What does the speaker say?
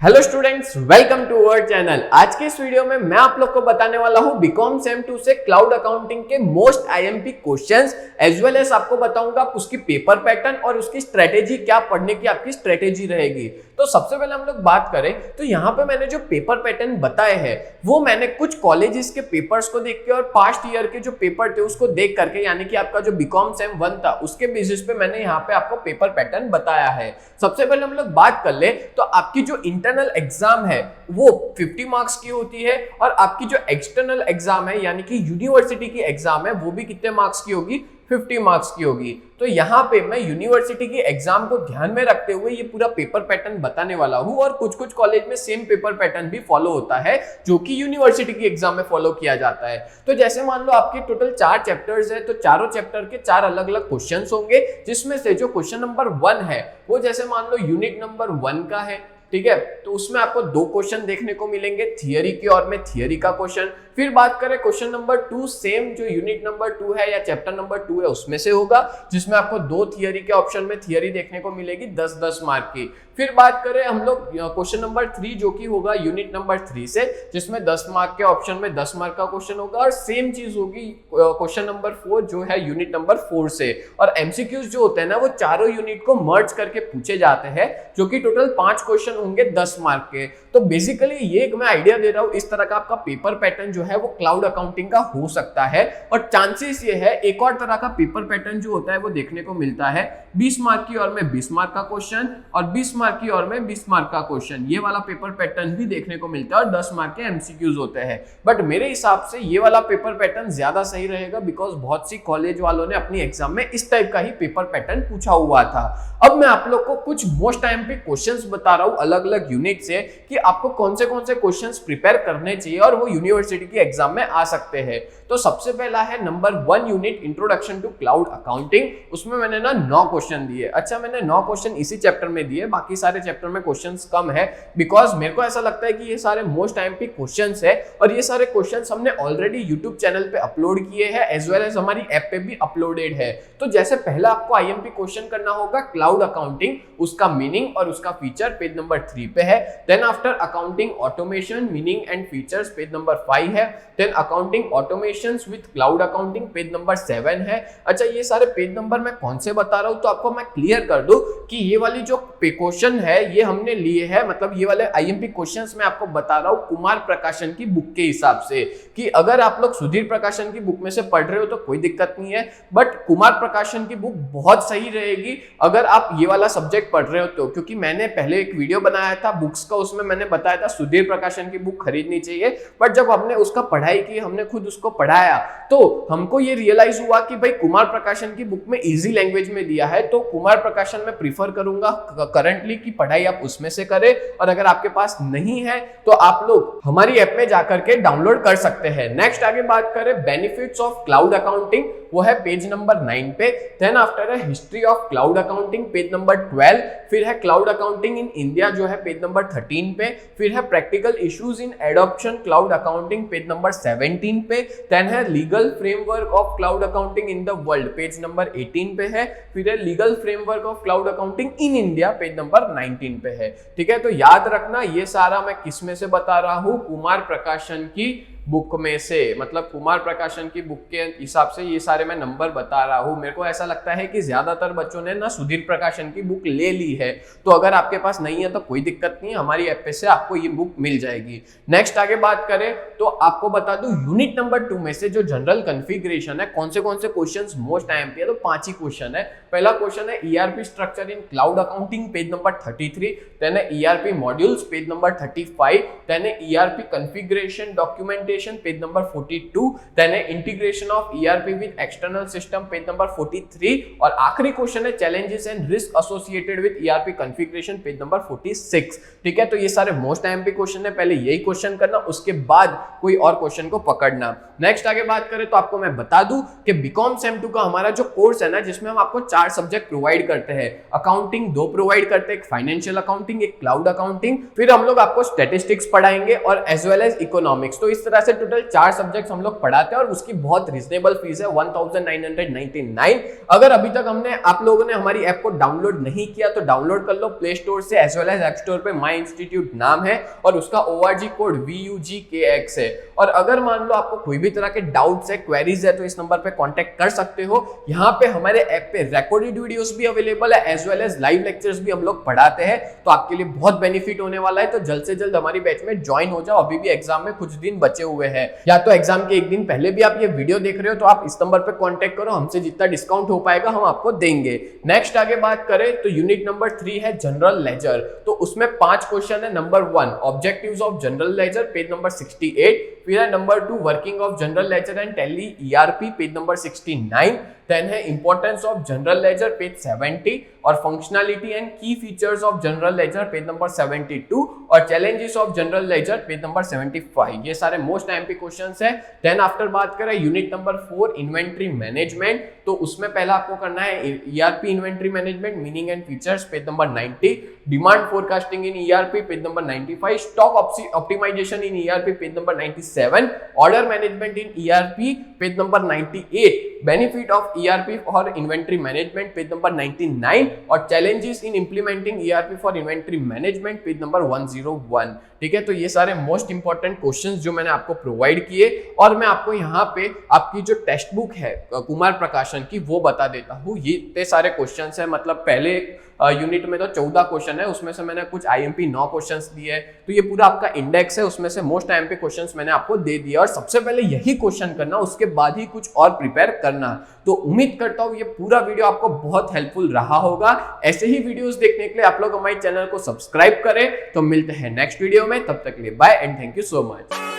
Hello students, welcome to our channel. आज के इस वीडियो में मैं आप लोग को बताने वाला हूं बीकॉम सेम 2 से क्लाउड अकाउंटिंग के most IMP questions as well as आपको बताऊंगा उसकी पेपर पैटर्न और उसकी स्ट्रेटेजी, क्या पढ़ने की आपकी स्ट्रेटेजी रहेगी। तो सबसे पहले हम लोग बात करें तो यहाँ पे मैंने जो पेपर पैटर्न बताए हैं वो मैंने कुछ कॉलेजेस के पेपर्स को देख के और पास्ट ईयर के जो पेपर थे उसको देख करके, यानी कि आपका जो बीकॉम सेम 1 था उसके बेसिस पे मैंने यहाँ पे आपको पेपर पैटर्न बताया है। सबसे पहले हम लोग बात कर ले तो आपकी जो इंटरनल एग्जाम है वो 50 मार्क्स की होती है और आपकी जो एक्सटर्नल एग्जाम है यानी कि यूनिवर्सिटी की एग्जाम है वो भी कितने मार्क्स की होगी, 50 मार्क्स की होगी। तो यहाँ पे मैं यूनिवर्सिटी की एग्जाम को ध्यान में रखते हुए ये पूरा पेपर पैटर्न बताने वाला हूँ और कुछ कॉलेज में सेम पेपर पैटर्न भी फॉलो होता है जो कि यूनिवर्सिटी की एग्जाम में फॉलो किया जाता है। तो जैसे मान लो आपके टोटल 4 चैप्टर्स है तो चारों चैप्टर के 4 अलग अलग क्वेश्चंस होंगे, जिसमें से जो क्वेश्चन नंबर 1 है वो जैसे मान लो यूनिट नंबर 1 का है, ठीक है। तो उसमें आपको 2 क्वेश्चन देखने को मिलेंगे थियरी की और में थियरी का क्वेश्चन। फिर बात करें क्वेश्चन नंबर 2 सेम जो यूनिट नंबर 2 है या चैप्टर नंबर 2 है उसमें से होगा, जिसमें आपको 2 थियरी के ऑप्शन में थियरी देखने को मिलेगी 10-10 मार्क की। फिर बात करें हम लोग क्वेश्चन नंबर 3 जो कि होगा यूनिट नंबर 3 से, जिसमें 10 मार्क के ऑप्शन में 10 मार्क का क्वेश्चन होगा और सेम चीज होगी क्वेश्चन नंबर 4 जो है यूनिट नंबर 4 से। और एमसीक्यूज जो होते हैं ना वो चारों यूनिट को मर्ज करके पूछे जाते हैं जो कि टोटल 5 क्वेश्चन होंगे 10 मार्क के। तो बेसिकली ये एक मैं आइडिया दे रहा हूं, इस तरह का आपका पेपर पैटर्न जो है वो क्लाउड अकाउंटिंग का हो सकता है। और चांसेस ये है एक और तरह का पेपर पैटर्न जो होता है वो देखने को मिलता है 20 मार्क की और में 20 मार्क का क्वेश्चन और 20 मार्क की और में 20 मार्क का क्वेश्चन। ये वाला पेपर पैटर्न भी देखने को मिलता है और 10 मार्क के एमसीक्यूज होते हैं। बट मेरे हिसाब से ये वाला पेपर पैटर्न ज्यादा सही रहेगा बिकॉज बहुत सी कॉलेज वालों ने अपनी एग्जाम में इस टाइप का ही पेपर पैटर्न पूछा हुआ था। अब मैं आप लोग को कुछ मोस्ट आईएमपी क्वेश्चंस बता रहा हूं अलग अलग यूनिट से कि आपको कौन से क्वेश्चंस प्रिपेयर करने चाहिए और वो यूनिवर्सिटी की एग्जाम में आ सकते हैं। तो सबसे पहला है number 1 unit introduction to cloud accounting. उसमें मैंने ना 9 क्वेश्चन दिए। अच्छा, मैंने 9 क्वेश्चन इसी चैप्टर में दिए, बाकी सारे चैप्टर में क्वेश्चंस कम है बिकॉज मेरे को ऐसा लगता है कि ये सारे मोस्ट आईएमपी क्वेश्चंस है और ये सारे क्वेश्चंस हमने ऑलरेडी यूट्यूब चैनल पे अपलोड किए हैं एज वेल एज हमारी ऐप पे भी अपलोडेड है। तो जैसे पहला आपको आईएमपी क्वेश्चन करना होगा क्लाउड अकाउंटिंग, उसका मीनिंग और उसका फीचर पेज नंबर 3 पे है। Then after accounting automation meaning and features page number 5 है। Then accounting automations with cloud accounting page number 7 है। अच्छा, ये सारे पेज नंबर मैं कौन से बता रहा हूं तो आपको मैं क्लियर कर दूं कि ये वाली जो क्वेश्चन है ये हमने लिए है, मतलब ये वाले आईएमपी क्वेश्चंस मैं आपको बता रहा हूं कुमार प्रकाशन की बुक के हिसाब से। कि अगर आप लोग सुधीर प्रकाशन की बुक में से पढ़ रहे हो तो कोई दिक्कत नहीं है, बट कुमार प्रकाशन की बुक बहुत सही रहेगी अगर आप ये वाला सब्जेक्ट पढ़ रहे हो तो। क्योंकि मैंने पहले एक वीडियो बनाया था बुक्स का, उसमें मैंने बताया था सुधीर प्रकाशन की बुक खरीदनी चाहिए, बट जब हमने उसका पढ़ाई की, हमने खुद उसको पढ़ाया तो हमको ये रियलाइज हुआ कि भाई कुमार प्रकाशन की बुक में इजी लैंग्वेज में दिया है। तो कुमार प्रकाशन में प्रीफर करूंगा करंटली की पढ़ाई आप उसमें से करें, और अगर आपके पास नहीं है तो आप लोग हमारी ऐप में जाकर के डाउनलोड कर सकते हैं। नेक्स्ट आगे बात करें बेनिफिट्स ऑफ क्लाउड अकाउंटिंग, वो है पेज नंबर 9 पे। देन आफ्टर है history of cloud accounting page number 12। फिर है क्लाउड अकाउंटिंग इन इंडिया जो है पेज नंबर 13 पे। फिर है practical issues in adoption cloud accounting page number 17 पे। देन है legal framework of cloud accounting in the world page number 18 पे है। फिर है legal framework of cloud accounting in India page number 19 पे है। ठीक है, तो याद रखना ये सारा मैं किस में से बता रहा हूं, कुमार प्रकाशन की बुक में से, मतलब कुमार प्रकाशन की बुक के हिसाब से ये सारे मैं नंबर बता रहा हूं। मेरे को ऐसा लगता है कि ज्यादातर बच्चों ने ना सुधीर प्रकाशन की बुक ले ली है, तो अगर आपके पास नहीं है तो कोई दिक्कत नहीं है, हमारी ऐप पे से आपको ये बुक मिल जाएगी। नेक्स्ट आगे बात करें तो आपको बता दूं यूनिट नंबर 2 में से जो जनरल कॉन्फ़िगरेशन है कौन से क्वेश्चंस मोस्ट आईएमपी है, तो 5 ही क्वेश्चन है। पहला क्वेश्चन है ERP structure in cloud accounting page number 33। Then है ERP modules page number 35। Then है ERP configuration documentation page number 42। Then है integration of ERP with external system page number 43। और आखिरी क्वेश्चन है challenges and risk associated with ERP configuration page number 46। ठीक है, तो ये सारे मोस्ट आईएमपी क्वेश्चन है, पहले यही क्वेश्चन करना, उसके बाद कोई और क्वेश्चन को पकड़ना। नेक्स्ट आगे बात करें तो आपको मैं बता दूं कि बीकॉम सेम 2 का हमारा जो कोर्स है ना, जिसमें हम आपको 4 सब्जेक्ट प्रोवाइड करते हैं। अकाउंटिंग 2 प्रोवाइड करते हैं, एक फाइनेंशियल अकाउंटिंग, एक क्लाउड अकाउंटिंग। फिर हम लोग आपको स्टैटिस्टिक्स पढ़ाएंगे और एज वेल एज इकोनॉमिक्स। तो इस तरह से टोटल 4 सब्जेक्ट्स हम लोग पढ़ाते हैं और उसकी बहुत रिजनेबल फीस है 1999। अगर अभी तक हमने आप लोगों ने हमारी ऐप को डाउनलोड नहीं किया तो डाउनलोड कर लो प्ले स्टोर से as well as app store पे माई इंस्टीट्यूट नाम है और उसका ORG कोड VUGKX है। और अगर मान लो आपको कोई भी तरह के डाउट्स है, क्वेरीज है तो इस नंबर पे कांटेक्ट कर सकते हो। यहाँ पे हमारे ऐप पे रिकॉर्डेड वीडियोस भी अवेलेबल है as well as live lectures भी हम लोग पढ़ाते हैं, तो आपके लिए बहुत बेनिफिट होने वाला है। तो जल्द से जल्द हमारी बैच में ज्वाइन हो जाओ, अभी भी एग्जाम में कुछ दिन बचे हुए हैं, या तो एग्जाम के एक दिन पहले भी आप ये वीडियो देख रहे हो तो आप इस नंबर पे कांटेक्ट करो, हमसे जितना डिस्काउंट हो पाएगा हम आपको देंगे। नेक्स्ट आगे बात करें तो यूनिट नंबर 3 है जनरल लेजर, तो उसमें 5 क्वेश्चन है। Number 1 objectives of general ledger page number 68, फिर है number 2 working of general ledger and Tally ERP page number 69, then है importance of general ledger page 70 और functionality and key features of general ledger page number 72 और challenges of general ledger page number 75। ये सारे most IMP questions है। Then after बात करें unit number 4 inventory management, तो उसमें पहला आपको करना है ERP inventory management meaning and features page number 90, demand forecasting in ERP page number 95, stock optimisation in ERP page number 97, order management in ERP page number 98, benefit of ERP for inventory management page number 99 और challenges in implementing ERP for inventory management page number 101। ठीक है, तो ये सारे most important questions जो मैंने आपको provide किए और मैं आपको यहाँ पे आपकी जो टेक्स्ट बुक है कुमार प्रकाशन की वो बता देता हूँ। ये इतने सारे क्वेश्चंस है, मतलब पहले यूनिट में तो 14 क्वेश्चन है, उसमें से मैंने कुछ IMP 9 क्वेश्चंस दिए हैं, तो ये पूरा आपका इंडेक्स है, उसमें से मोस्ट IMP क्वेश्चंस मैंने आपको दे दिया और सबसे पहले यही क्वेश्चन करना, उसके बाद ही कुछ और प्रिपेयर करना। तो उम्मीद करता हूँ ये पूरा वीडियो आपको बहुत हेल्पफुल रहा होगा। ऐसे ही वीडियोस देखने के लिए आप लोग हमारे चैनल को सब्सक्राइब करें। तो मिलते हैं नेक्स्ट वीडियो में, तब तक के लिए bye and thank you so much.